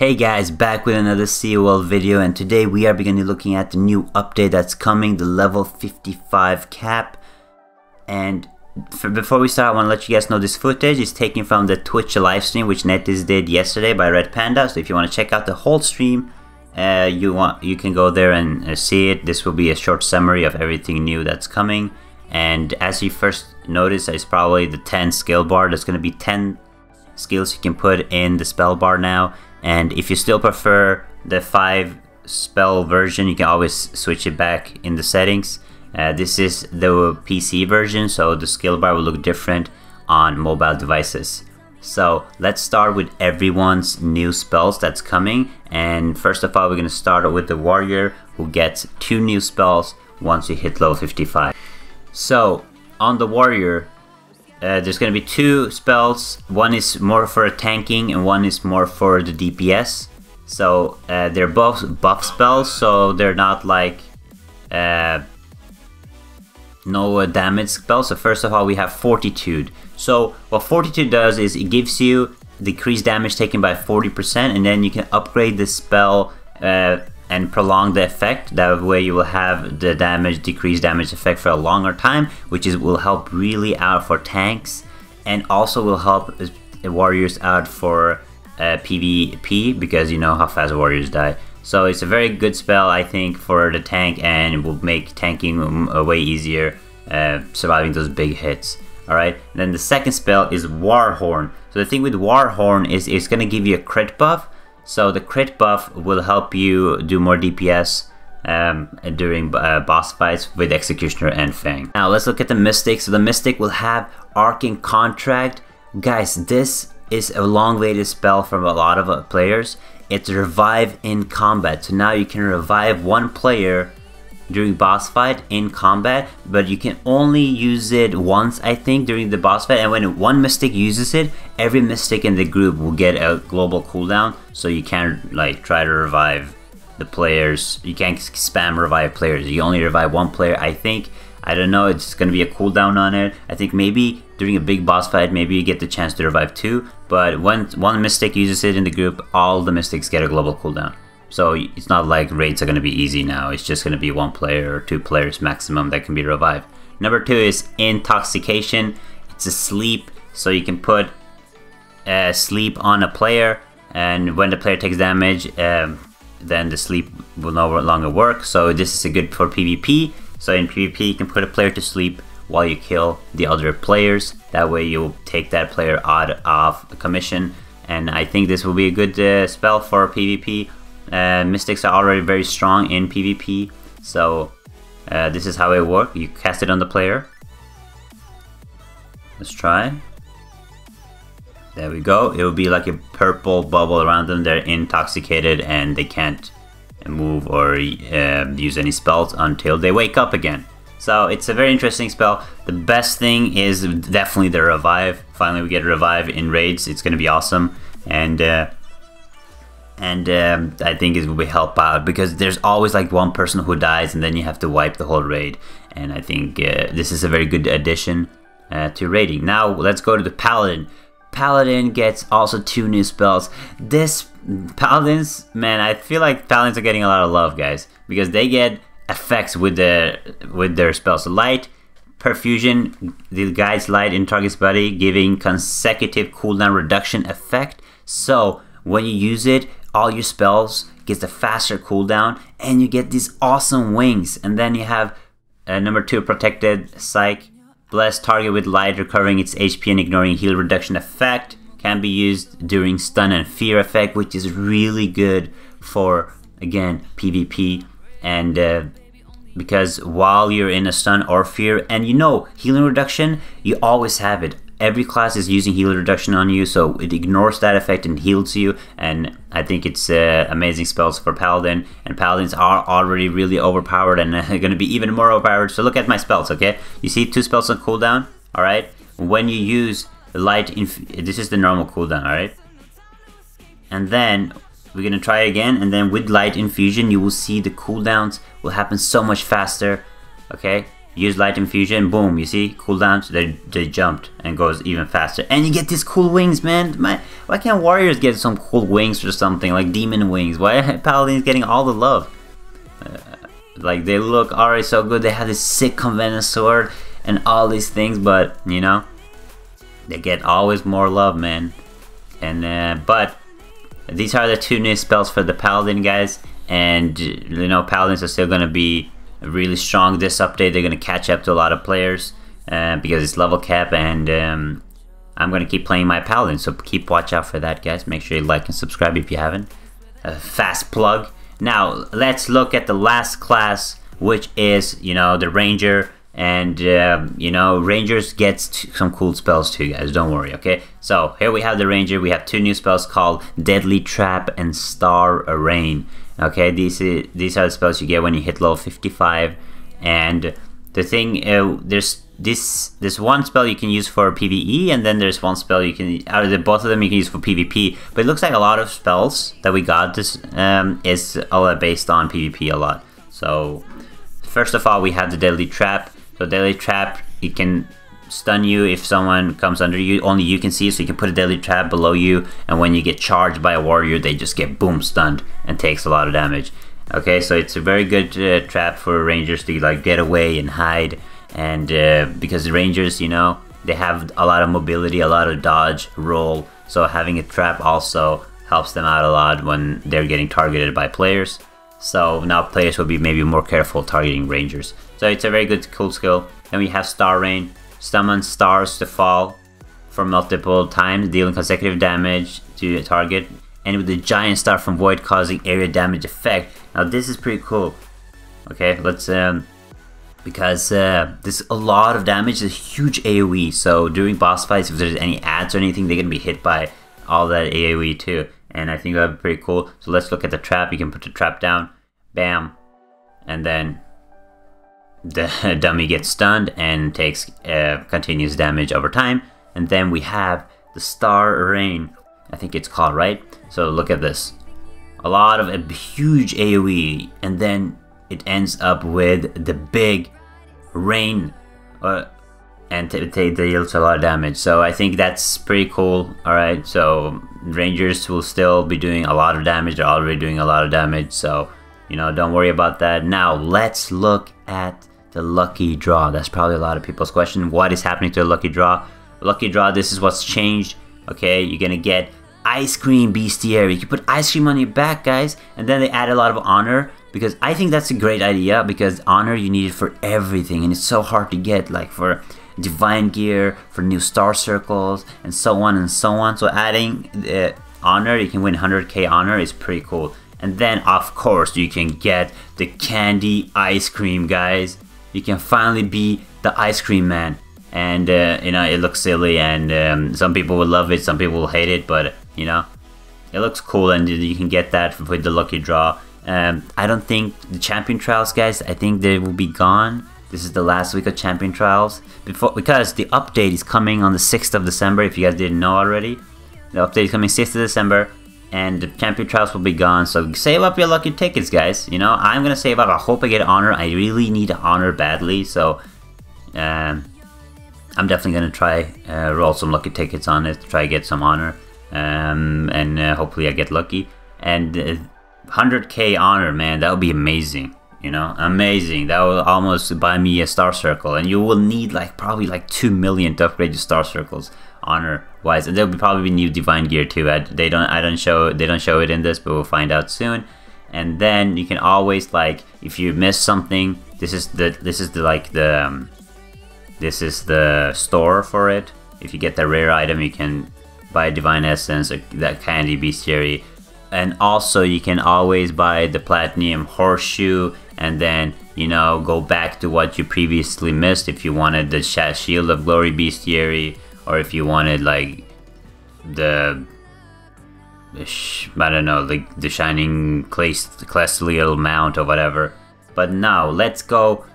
Hey guys, back with another COL video, and today we are beginning looking at the new update that's coming, the level 55 cap. And before we start, I want to let you guys know this footage is taken from the Twitch livestream which NetEase did yesterday by Red Panda. So if you want to check out the whole stream, you can go there and see it. This will be a short summary of everything new that's coming. And as you first notice, it's probably the 10 skill bar. There's going to be 10 skills you can put in the spell bar now. And if you still prefer the 5 spell version, you can always switch it back in the settings. This is the PC version, so the skill bar will look different on mobile devices. So let's start with everyone's new spells that's coming. And first of all, we're going to start with the warrior, who gets 2 new spells once you hit level 55. So on the warrior, there's going to be 2 spells. One is more for tanking and one is more for the DPS. So they're both buff spells, so they're not like no damage spells. So first of all, we have Fortitude. So what Fortitude does is it gives you decreased damage taken by 40%, and then you can upgrade the spell and prolong the effect. That way you will have the decreased damage effect for a longer time, which will help really out for tanks, and also will help warriors out for PvP, because you know how fast warriors die. So it's a very good spell, I think, for the tank, and it will make tanking way easier, surviving those big hits. Alright, then the second spell is Warhorn. So the thing with Warhorn is it's going to give you a crit buff. So the crit buff will help you do more DPS during boss fights with Executioner and Fang. Now let's look at the Mystic. So the Mystic will have Arcane Contract. Guys, this is a long-awaited spell from a lot of players. It's Revive in Combat. So now you can revive one player during boss fight in combat, but you can only use it once, I think, during the boss fight. And when one Mystic uses it, every Mystic in the group will get a global cooldown, so you can't like try to revive the players. You can't spam revive players. You only revive one player, I think. I don't know, it's gonna be a cooldown on it. I think maybe during a big boss fight, maybe you get the chance to revive 2, but when one Mystic uses it in the group, all the Mystics get a global cooldown. So it's not like raids are going to be easy now. It's just going to be 1 player or 2 players maximum that can be revived. Number 2 is Intoxication. It's a sleep, so you can put sleep on a player, and when the player takes damage, then the sleep will no longer work. So this is good for PvP. So in PvP, you can put a player to sleep while you kill the other players. That way you'll take that player out of commission. And I think this will be a good spell for PvP. Mystics are already very strong in PvP, so this is how it works. You cast it on the player. Let's try. There we go. It will be like a purple bubble around them. They're intoxicated and they can't move or use any spells until they wake up again. So it's a very interesting spell. The best thing is definitely the revive. Finally we get a revive in raids. It's going to be awesome. And I think it will help out, because there's always like one person who dies and then you have to wipe the whole raid. And I think this is a very good addition to raiding. Now let's go to the Paladin. Paladin gets also 2 new spells. Paladins, man, I feel like Paladins are getting a lot of love, guys, because they get effects with their spells. So Light Perfusion, the guides light in target's body, giving consecutive cooldown reduction effect. So when you use it, all your spells gets a faster cooldown, and you get these awesome wings. And then you have number 2, Protected Psych. Bless target with light, recovering its HP and ignoring heal reduction effect. Can be used during stun and fear effect, which is really good for, again, PvP. And because while you're in a stun or fear, and you know, healing reduction, you always have it. Every class is using healing reduction on you, so it ignores that effect and heals you. And I think it's amazing spells for Paladin. And Paladins are already really overpowered, and they're going to be even more overpowered. So look at my spells, okay? You see 2 spells on cooldown, alright? When you use light, this is the normal cooldown, alright? And then we're going to try again, and then with light infusion, you will see the cooldowns will happen so much faster, okay? use light infusion, boom, you see cooldowns, they jumped and goes even faster, and you get these cool wings, man. Why can't warriors get some cool wings or something, like demon wings? Why Paladin's getting all the love? Like, they look already so good, they have this sick convenant sword and all these things, but you know, they get always more love, man. And but these are the 2 new spells for the Paladin, guys, and you know, Paladins are still gonna be really strong this update. They're gonna catch up to a lot of players because it's level cap, and I'm gonna keep playing my Paladin, so keep watch out for that, guys. Make sure you like and subscribe if you haven't. A fast plug. Now let's look at the last class, which is, you know, the Ranger. And you know, Rangers gets some cool spells too, guys, don't worry. Okay, so here we have the Ranger. We have 2 new spells called Deadly Trap and Star Rain. Okay, these are the spells you get when you hit level 55. And the thing, there's one spell you can use for PvE, and then there's one spell you can, out of the both of them you can use for PvP. But it looks like a lot of spells that we got this is all based on PvP a lot. So first of all, we have the Deadly Trap. So Deadly Trap, it can stun you if someone comes under you, only you can see, so you can put a Deadly Trap below you, and when you get charged by a warrior, they just get boom stunned and takes a lot of damage. Okay, so it's a very good trap for Rangers to like get away and hide, and because the Rangers, you know, they have a lot of mobility, a lot of dodge, roll, so having a trap also helps them out a lot when they're getting targeted by players. So now players will be maybe more careful targeting Rangers. So it's a very good, cool skill. Then we have Star Rain. Summon stars to fall for multiple times, dealing consecutive damage to a target. And with the giant star from Void causing area damage effect. Now this is pretty cool. Okay, let's because there's a lot of damage, it's a huge AoE. So during boss fights, if there's any ads or anything, they're gonna be hit by all that AoE too. And I think that would be pretty cool. So let's look at the trap. You can put the trap down, bam, and then the dummy gets stunned and takes continuous damage over time. And then we have the Star Rain, I think it's called, right? So look at this, a lot of a huge AoE, and then it ends up with the big rain, and they deals a lot of damage. So I think that's pretty cool. Alright, so Rangers will still be doing a lot of damage. They're already doing a lot of damage, so you know, don't worry about that. Now let's look at the lucky draw. That's probably a lot of people's question. What is happening to the lucky draw? Lucky draw, this is what's changed. Okay, you're gonna get ice cream bestiary. You can put ice cream on your back, guys, and then they add a lot of honor, because I think that's a great idea, because honor you need it for everything, and it's so hard to get, like for divine gear, for new star circles, and so on and so on. So adding honor, you can win 100k honor, is pretty cool. And then of course you can get the candy ice cream, guys. You can finally be the ice cream man. And you know, it looks silly, and some people will love it, some people will hate it, but you know, it looks cool, and you can get that with the lucky draw. I don't think the champion trials, guys, I think they will be gone. This is the last week of champion trials because the update is coming on the 6th of December. If you guys didn't know already, the update is coming 6th of December, and the champion trials will be gone. So save up your lucky tickets, guys. You know, I'm gonna save up. I hope I get honor. I really need honor badly, so I'm definitely gonna try roll some lucky tickets on it to try to get some honor, and hopefully I get lucky. And 100k honor, man, that would be amazing. You know, amazing. That will almost buy me a star circle, and you will need like probably like 2 million to upgrade your star circles honor wise. And there'll be probably new divine gear too. They don't show it in this, but we'll find out soon. And then you can always, like, if you miss something, this is the store for it. If you get the rare item, you can buy divine essence or that candy bestiary. And also you can always buy the platinum horseshoe, and then, you know, go back to what you previously missed if you wanted the shield of glory bestiary, or if you wanted like the I don't know, like the shining celestial mount or whatever. But now let's go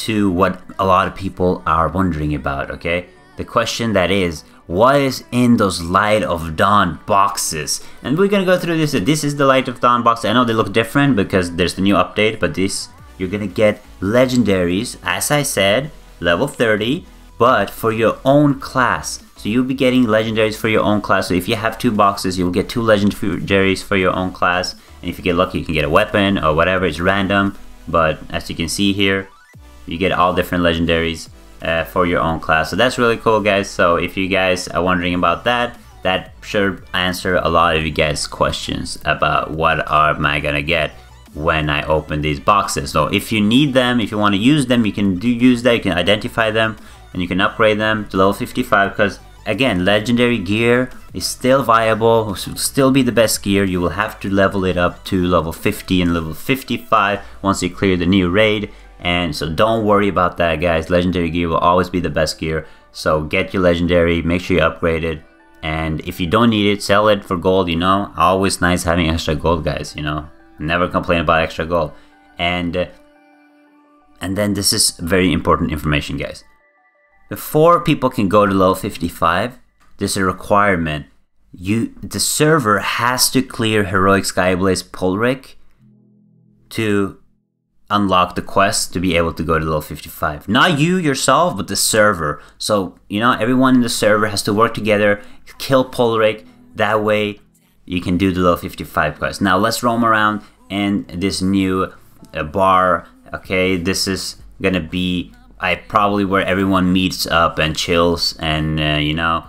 to what a lot of people are wondering about. Okay, the question that is, what is in those Light of Dawn boxes? And we're gonna go through this. This is the Light of Dawn box. I know they look different because there's the new update, but this you're gonna get legendaries, as I said, level 30, but for your own class. So you'll be getting legendaries for your own class. So if you have 2 boxes, you'll get 2 legendaries for your own class. And if you get lucky, you can get a weapon or whatever. It's random, but as you can see here, you get all different legendaries for your own class. So that's really cool, guys. So if you guys are wondering about that, that should answer a lot of you guys' questions about what am I gonna get when I open these boxes. So if you need them, if you want to use them, you can use that. You can identify them and you can upgrade them to level 55, because again, legendary gear is still viable, will still be the best gear. You will have to level it up to level 50 and level 55 once you clear the new raid. And so don't worry about that, guys. Legendary gear will always be the best gear. So get your legendary, make sure you upgrade it. And if you don't need it, sell it for gold, you know. Always nice having extra gold, guys, you know. Never complain about extra gold. And then this is very important information, guys. Before people can go to level 55, there's a requirement. The server has to clear Heroic Skyblaze Pulric to unlock the quest to be able to go to level 55. Not you yourself, but the server. So, you know, everyone in the server has to work together, kill Pulric, that way you can do the level 55 quest. Now let's roam around in this new bar. Okay, this is gonna be probably where everyone meets up and chills, and you know,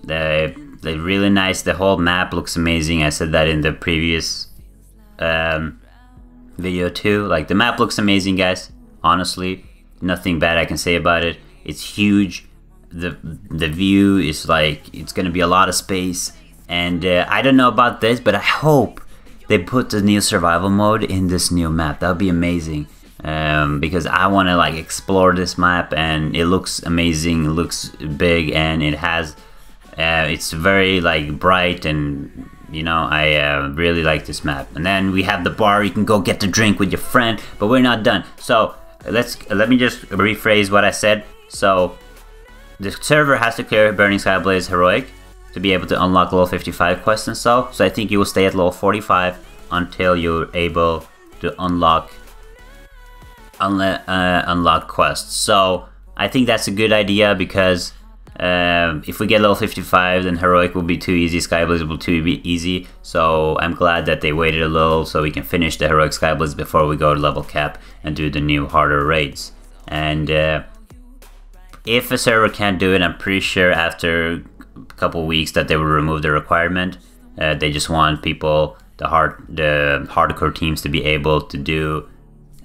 they're really nice. The whole map looks amazing. I said that in the previous video too. Like, the map looks amazing, guys. Honestly, nothing bad I can say about it. It's huge. The view is like, it's gonna be a lot of space. And I don't know about this, but I hope they put the new survival mode in this new map. That would be amazing. Because I want to like explore this map, and it looks amazing, it looks big, and it has it's very like bright, and you know, I really like this map. And then we have the bar, you can go get the drink with your friend, but we're not done. So let me just rephrase what I said. So the server has to clear Burning Skyblaze Heroic to be able to unlock level 55 quests and so I think you will stay at level 45 until you're able to unlock quests. So I think that's a good idea, because if we get level 55, then Heroic will be too easy, Skyblaze will be easy. So I'm glad that they waited a little so we can finish the Heroic Skyblaze before we go to level cap and do the new harder raids. And if a server can't do it, I'm pretty sure after a couple weeks that they will remove the requirement. They just want people, the hardcore teams, to be able to do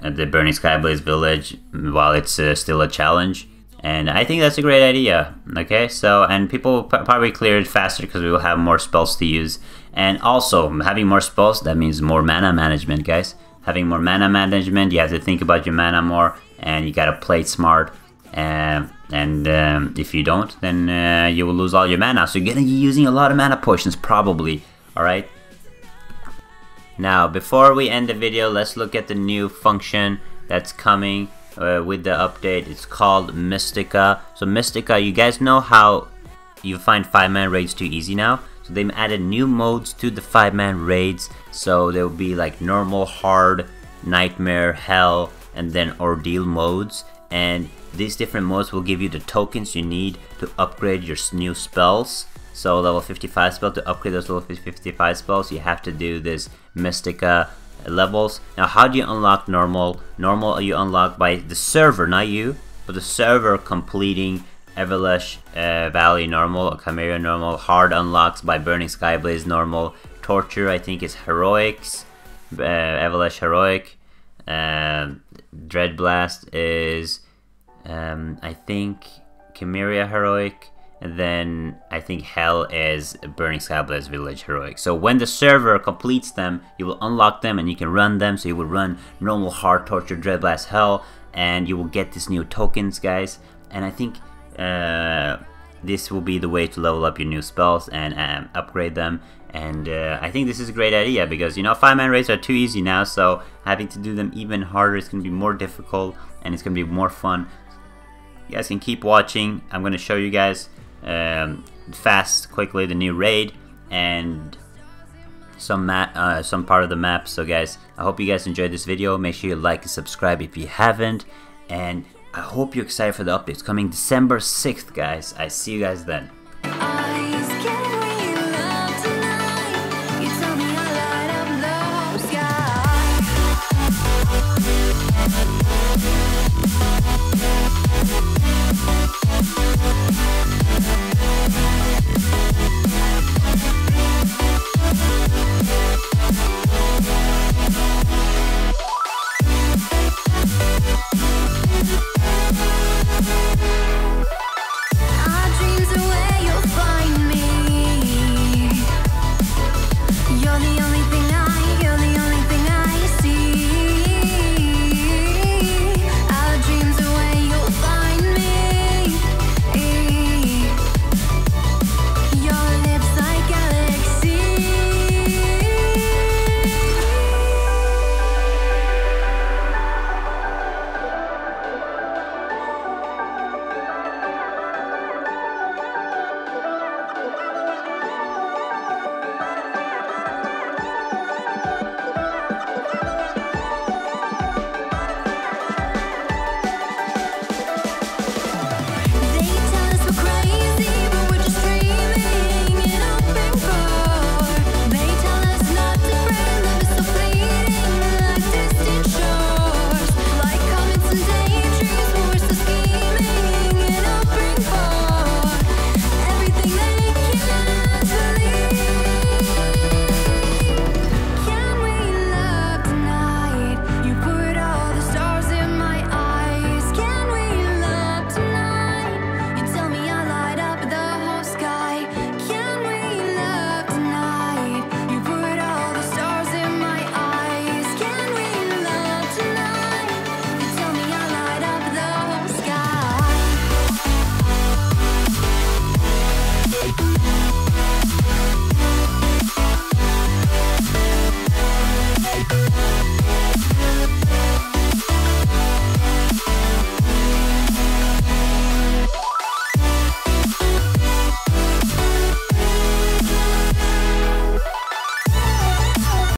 the Burning Skyblaze Village while it's still a challenge. And I think that's a great idea. Okay, so, and people will probably clear it faster because we will have more spells to use. And also, having more spells, that means more mana management, guys. Having more mana management, you have to think about your mana more, and you gotta play it smart. And if you don't, then you will lose all your mana. So you're gonna be using a lot of mana potions, probably. Alright? Now, before we end the video, let's look at the new function that's coming with the update. It's called Mystica. So Mystica, you guys know how you find 5-man raids too easy now? So they've added new modes to the 5-man raids. So there will be like normal, hard, nightmare, hell, and then ordeal modes. And these different modes will give you the tokens you need to upgrade your new spells. So level 55 spell, to upgrade those level 55 spells, you have to do this Mystica levels. Now, how do you unlock normal? Normal you unlock by the server, not you, but the server completing Levelz Valley normal, or Chimera normal. Hard unlocks by Burning Skyblaze normal. Torture, I think, is heroics. Levelz heroic. Dread Blast is I think Chimera heroic. And then I think Hell is Burning Skyblaze Village Heroic. So when the server completes them, you will unlock them and you can run them. So you will run normal, hard, torture, dread blast, hell, and you will get these new tokens, guys. And I think this will be the way to level up your new spells and upgrade them. And I think this is a great idea, because you know, 5-man raids are too easy now. So having to do them even harder is going to be more difficult, and it's going to be more fun. You guys can keep watching. I'm going to show you guys quickly the new raid, and some part of the map. So guys, I hope you guys enjoyed this video. Make sure you like and subscribe if you haven't, and I hope you're excited for the updates coming December 6th, guys. I see you guys then.